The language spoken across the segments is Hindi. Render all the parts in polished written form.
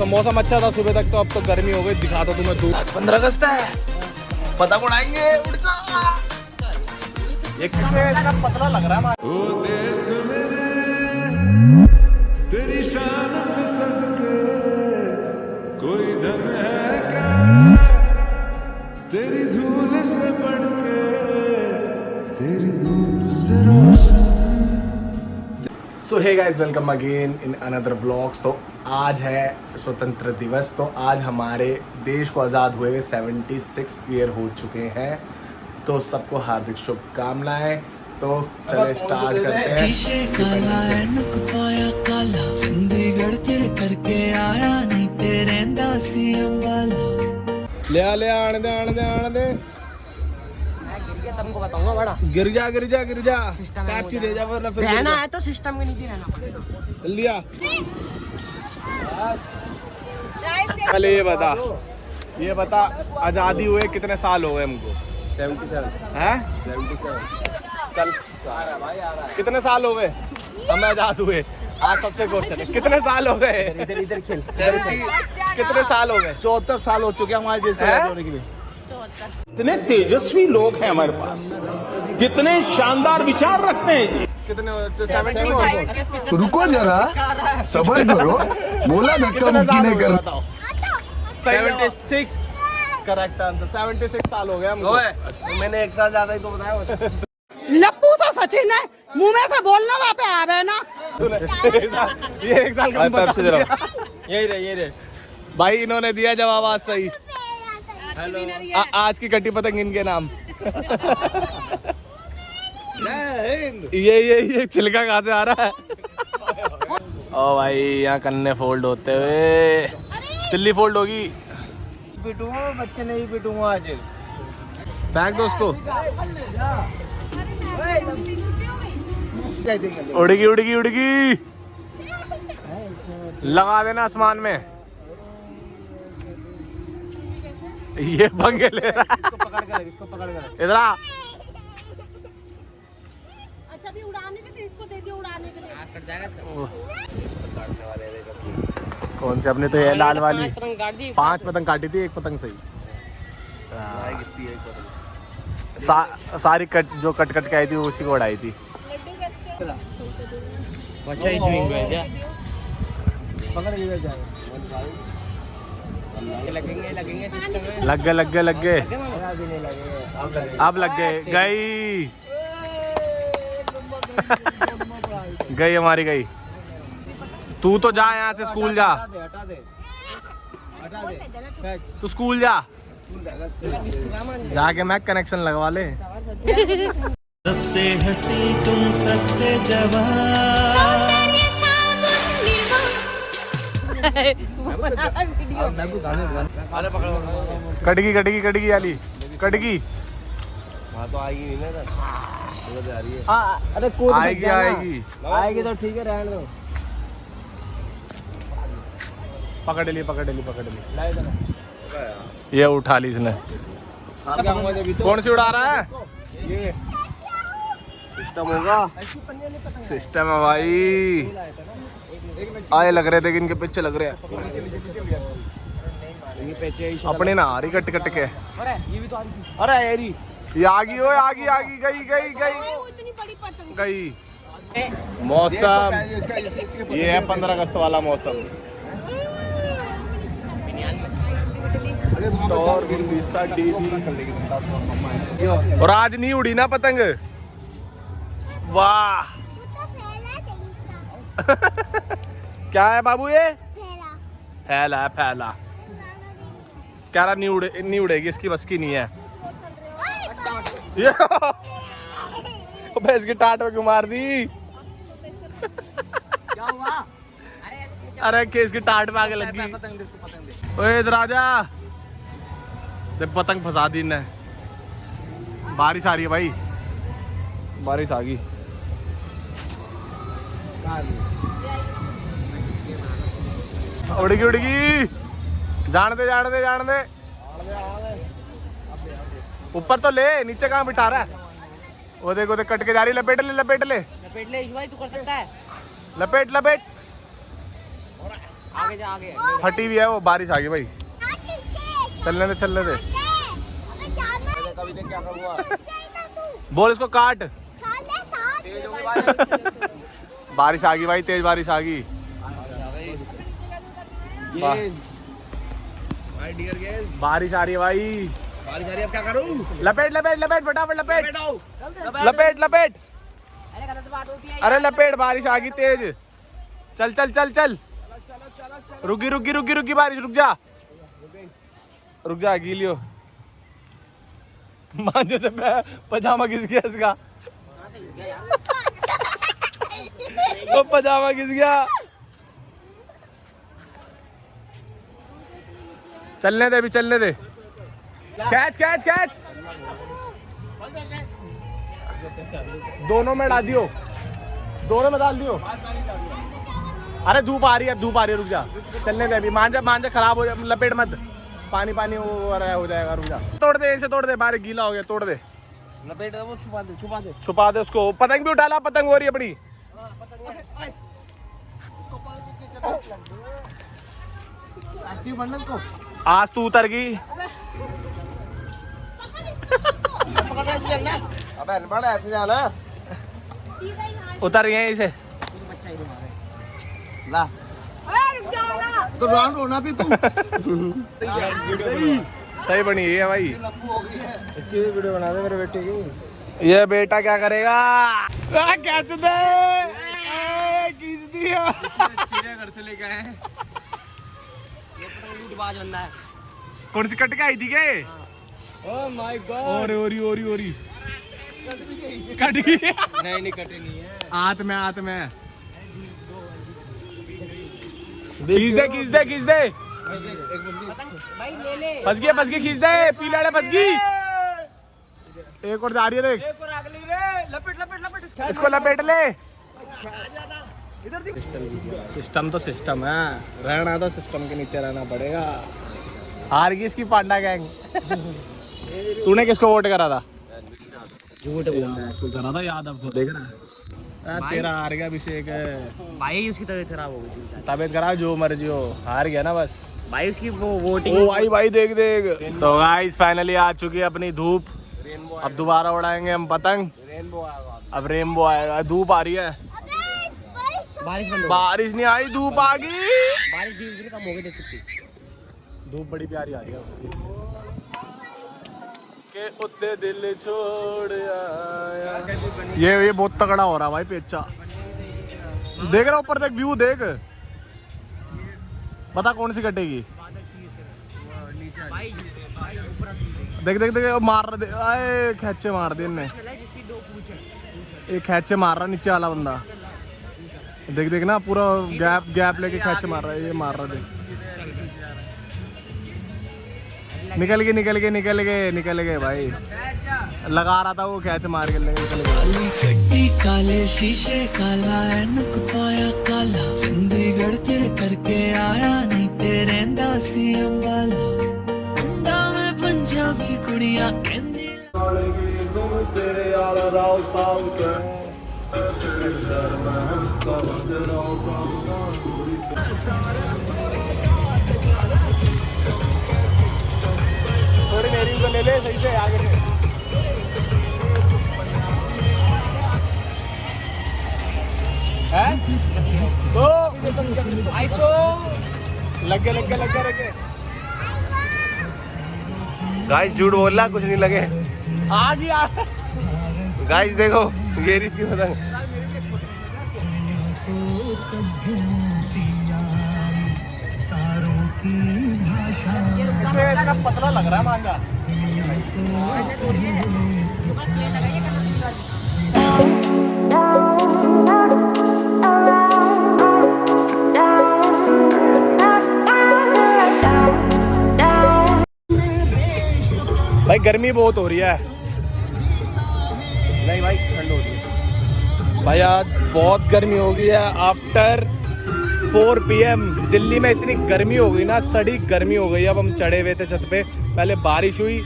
मौसम अच्छा था सुबह तक, तो अब तो गर्मी हो गई। दिखाता तुम्हें धूप। 15 अगस्त है, पतंग उड़ाएंगे। उड़ जा। एक पतला लग रहा है। ओ देश मेरे तेरी शान पे सदके कोई धन है क्या तेरी धूल से बढ़ के, तेरी धूल से रोशन। So hey guys, welcome again in another vlogs. तो आज है स्वतंत्र दिवस। तो आज हमारे देश को आज़ाद हुए 76 ईयर हो चुके हैं। तो सबको हार्दिक शुभकामनाएं। तो चले स्टार्ट करते हैं। शीशे काला ऐनक पाया काला, चंडीगढ़ तेरे करके आया नहीं तेरे दासी अंबाला। ले आने दे। तुमको बताऊंगा बड़ा। गिर जा। टैक्सी दे जा, वरना फिर रहना है तो सिस्टम के नीचे रहना पड़ेगा। जल्दी आ। पहले ये बता आज़ादी हुए कितने साल हो गए हमको? 77 हैं? 77 चल, कितने साल हो गए हमें आज़ाद हुए? आज सबसे क्वेश्चन है, कितने साल हो गए? इधर खेल। कितने साल हो गए? 74 साल हो चुके हमारे देश को आजाद होने के लिए। कितने तेजस्वी लोग हैं हमारे पास, कितने शानदार विचार रखते हैं जी। कितने 70 हो गए? रुको जरा, सबर करो, बोला धक्का मुक्की नहीं कर। 76 करेक्ट आंसर। 76 साल हो गए हमको। मैंने एक साल ज्यादा ही तो बताया। लप्पू सा सचिन है, मुंह में से बोलना वहाँ पे आवे ना। ये एक साल कम बता दिया। ये रहे भाई इन्होंने दिया जवाब आज सही। आज की कटी पतंग इनके नाम। ये छिलका कहाँ से आ रहा है? ओ भाई, यहाँ कन्ने फोल्ड होते हुए तिल्ली फोल्ड होगी। पिटूंगा बच्चे नहीं पिटूंगा आज। फेंक दो उसको। उड़गी लगा देना आसमान में। ये पंगे ले रहा है। इसको पकड़ कर इधर आ। अच्छा भी उड़ाने के लिए इसको दे दियो, उड़ाने के लिए कट जाएगा इसका। कौन से? अपने तो ये लाल वाली 5 पतंग काट दी। 5 पतंग काटी थी, एक पतंग सही। सारी जो कट के आई थी उसी को उड़ाई थी। बच्चा ही चुइंग है क्या? पकड़ के जाए। लगेंगे लग गए। अब लग गए। गई हमारी गई। तू तो जा यहाँ से, स्कूल जा। हटा दे। तू स्कूल जा। जाके मैं कनेक्शन लगवा ले। सबसे हंसी तुम सबसे जवान। कटगी वाली कटगी। हाँ तो आएगी नहीं ना। आ रही है। अरे आएगी तो ठीक है, रहने दो। पकड़ ली। ये उठा ली इसने। कौन सी उड़ा रहा है? ये सिस्टम होगा। सिस्टम है भाई। आए लग रहे थे कि इनके पीछे लग रहे हैं। अपने ना आ रही कट के। अरे यारी ये आगी गई। मौसम ये है 15 अगस्त वाला मौसम। और आज नहीं उड़ी ना पतंग। वाह। क्या है बाबू? ये फैला क्या रहा? नहीं उड़ेगी, इसकी बस की नहीं है। इसकी टाट में क्यों मार दी? क्या हुआ? अरे इसकी टाट में आगे लगी। ओए इधर आजा। पतंग फंसा दी ने। बारिश आ रही है भाई, बारिश आ गई। उड़गी। जान दे। ऊपर तो ले, नीचे कहाँ बिठा रहा है? वो देखो कट के जा रही। लपेट ले। भाई तू कर सकता है। लपेट आगे जा आगे। फटी हुई है वो, बारिश आ गई भाई। चलने दे चलने दे। बोल इसको काट। बारिश आ गई भाई, तेज बारिश आ गई। बारिश आ रही है भाई। बारिश आ रही है, अब क्या करूं? लपेट लपेट लपेट फटाफट लपेट लपेट लपेट। अरे लपेट, बारिश आ गई तेज। चल चल चल चल। रुकी रुकी रुकी रुकी बारिश, रुक जा रुक जा। गीलियो मांझे से पजामा घिस गया इसका। वो पजामा घिस गया। चलने दे, अभी चलने दे। Catch catch catch. दोनों में डाल दियो, दोनों में डाल दियो। अरे धूप आ रही है, धूप आ रही है, रुक जा। चलने दे अभी। मांझा मांझा खराब हो जाए, लपेट मत। पानी पानी हो जाएगा, रुक जा। तोड़ दे इसे, तोड़ दे। बाहर गीला हो गया, तोड़ दे। लपेट दे, वो छुपा दे, छुपा दे। छुपा दे उसको। पतंग भी उठा ला, पतंग हो रही है अपनी। आज तू उतर गई। अबे बड़ा ऐसे जाना। उतर गए इसे। ला तो राउंड होना भी तू। सही बनी है भाई। इसकी भी वीडियो बना दे मेरे बेटे की। ये बेटा क्या करेगा? कैच दे, खींच दिया। घर से लेके आए। लूटबाज बंदा है। कौन सी कट के आई थी क्या? Oh my God. और ओरी ओरी ओरी कट गई। नहीं नहीं कटे नहीं है। हाथ में खींच दे खींच दे खींच दे। भाई ले ले। फंस गई खींच दे। पीला वाला फंस गई। एक और जा रही है देख। लपेट लपेट लपेट। इसको लपेट ले। सिस्टम तो सिस्टम है, रहना तो सिस्टम के नीचे रहना पड़ेगा। हार गई इसकी पांडा गैंग। तूने किसको वोट करा था? झूठ बोल रहा है। तू करा था यादव को, देख रहा है। तेरा हार गया अभिषेक। भाई उसकी तबीयत खराब हो गई थी। तबीयत खराब, जो मर्जी हो, हार गया ना बस। भाई उसकी वो वोटिंग। ओ भाई भाई देख देख। तो गाइस फाइनली आ चुकी है अपनी धूप। अब दोबारा उड़ाएंगे हम पतंग। अब रेनबो आएगा। धूप आ रही है, बारिश बंद हो बारिश नहीं आई, धूप आ गई। गई। बारिश धीरे धीरे कम हो गई, देख सकती। धूप बड़ी प्यारी आ रही है। के उत्ते दिल छोड़ आया। ये बहुत तगड़ा हो रहा भाई पेचा। देख रहा ऊपर देख, व्यू देख। बता कौन सी कटेगी? देख देख देख, मार रहा दे। आए खेचे मार दे इनने। एक खेचे मार रहा नीचे वाला बंदा। देख देख ना, पूरा गैप गैप लेके खेचे मार रहा है। ये मार रहा देख। निकल गए भाई। लगा रहा था वो, कैच मार के निकल गया। गड्डी काले शीशे काला ऐनक पाया काला चंडीगढ़ तेरे करके आया नहीं ते रहंदा सी अंबाला मुंडा में पंजाबी कुड़ियां कहंदी थोड़ी मेरी को ले ले सही से आगे से। हैं? तो आई तो लगे। गाइस झूठ बोल रहा, कुछ नहीं लगे। आ गया गाइस, देखो ये इसकी पतंग। पतला लग रहा है मांगा। भाई गर्मी बहुत हो रही है। नहीं भाई ठंड हो रही है भाई। आज बहुत गर्मी हो गई है। आफ्टर 4 PM दिल्ली में इतनी गर्मी हो गई ना, सड़ी गर्मी हो गई। अब हम चढ़े हुए थे छत पे, पहले बारिश हुई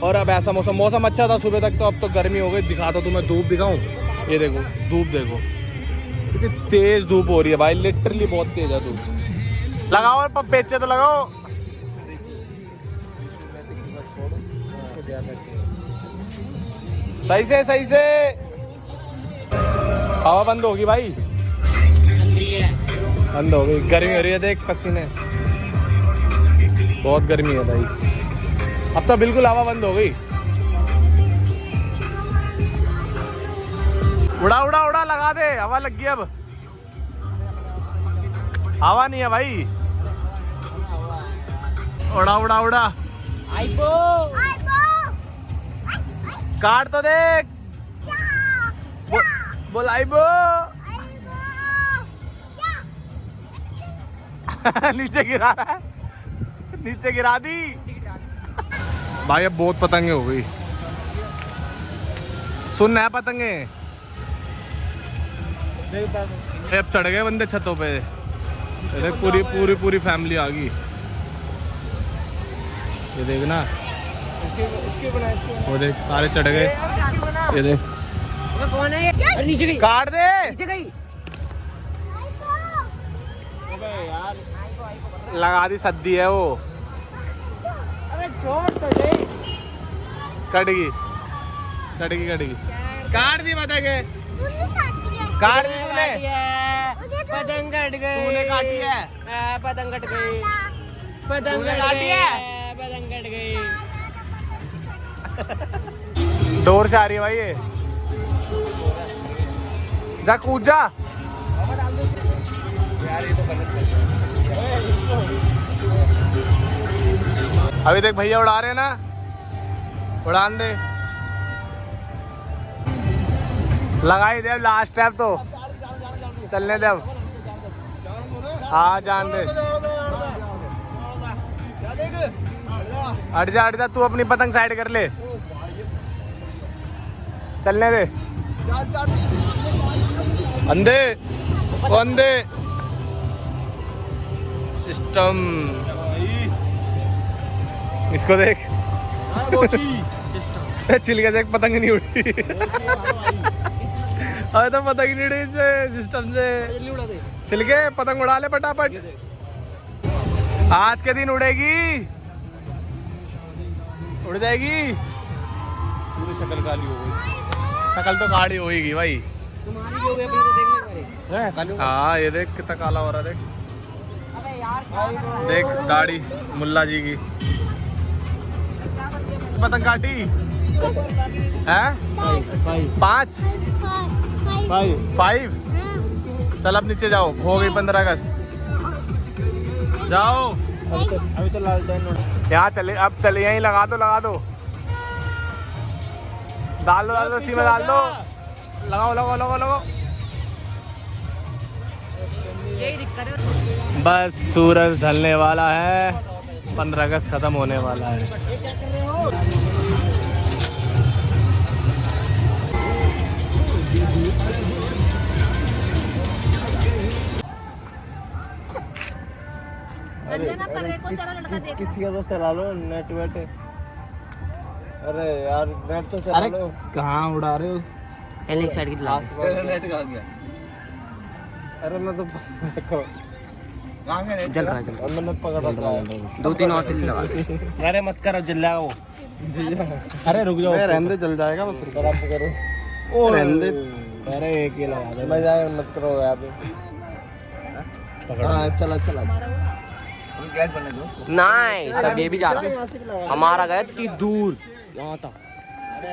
और अब ऐसा मौसम अच्छा था सुबह तक, तो अब तो गर्मी हो गई। दिखाता तुम्हें, धूप दिखाऊं? ये देखो धूप देखो, कितनी तेज धूप हो रही है भाई। लिटरली बहुत तेज है धूप। लगाओ पेचे तो लगाओ। सही से हवा बंद होगी भाई, बंद हो गई। गर्मी हो रही है, देख पसीने, बहुत गर्मी है भाई। अब तो बिल्कुल हवा बंद हो गई। उड़ा उड़ा उड़ा लगा दे, हवा लग गई। अब हवा नहीं है भाई, उड़ा उड़ा उड़ा। काट तो देख, बोल आइबो। नीचे गिरा रहा है, नीचे गिरा दी भाई। अब बहुत पतंगे हो गई, सुन है पतंगे। अब चढ़ गए बंदे छतों पे, पूरी पूरी पूरी फैमिली आ गई। ये देखना, वो देख सारे चढ़ गए। ये देख, कौन है? नीचे गई, काट दे। नीचे गई। लगा दी, सद्दी है वो। अरे छोड़ तो दे। कट गई। काट दी पतंग, काट दी तूने। पतंग कट गई। तूने काटी है। पतंग कट गई। पतंग तूने कट काटी गई। है। पतंग कट गई। दूर से आ रही है भाई ये। जा कूद जा। अभी देख भैया उड़ा रहे हैं ना, उड़ान दे। लगाई दे, लास्ट स्टेप तो चलने दे अब। हाँ जान दे। हट जा तू, अपनी पतंग साइड कर ले, चलने दे। अंधे सिस्टम, इसको देख। छिलके से पतंग नहीं उड़ी। अरे तो पतंग नहीं उड़ी इससे, सिस्टम से। छिलके पतंग उड़ा ले फटाफट, आज के दिन उड़ेगी, उड़ जाएगी। पूरी शक्ल काली हो गई। शक्ल तो काली होगी भाई। तुम्हारी जो हुई अपने तो देखने वाले। हाँ ये देख कितना काला हो रहा है, देख देख दाढ़ी मुल्ला जी की। पतंग काटी है 5 चल अब नीचे जाओ, हो गई 15 अगस्त। जाओ अभी तो लालटेन यहाँ चले, अब चले यहीं लगा दो डाल दो इसी में डाल दो। लगाओ। यही दिक्कत है। बस सूरज ढलने वाला है, 15 अगस्त खत्म होने वाला है। किसी का तो चला लो नेट वेट। अरे यार नेट तो चला लो। कहाँ उड़ा रहे हो? पहले एक साइड की चला। नेट कहाँ गया? अरे मैं तो देखो कहाँ गया नेट? जल रहा है। मैंने पकड़ा था। 2-3 और तिल लगा। अरे मत करो, जल जाएगा वो। अरे रुक जाओ, रहने दे, जल जाएगा बस। आप करो ओ रहने दे। अरे एक ही लगा दे। मैं जाए मत करो यहाँ पे। हाँ चला गैस बनने दो उसको। नहीं सब ये भी जा रहा है। हमारा गया इतनी दूर यहाँ तक,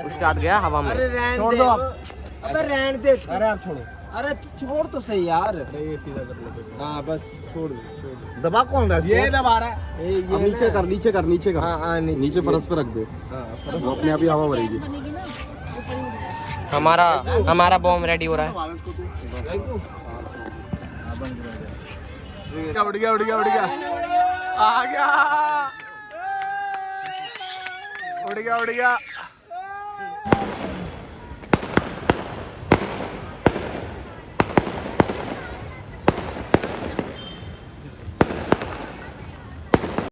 उसके बाद गया हवा में। छोड़ दो आप। अबे रहने दे। अरे आप छोड़ो। अरे छोड़ तो सही यार। अरे ये सीधा कर लो। हाँ बस छोड़ दो। दबा कौन रहा है? ये दबा रहा है। ये नीचे कर। हाँ नीचे फरस पे रख दो। वो अपने आप ही हवा भरेगी। हमारा बॉम्ब रेडी हो रहा है। उड़ गया आ गया। उड़ गया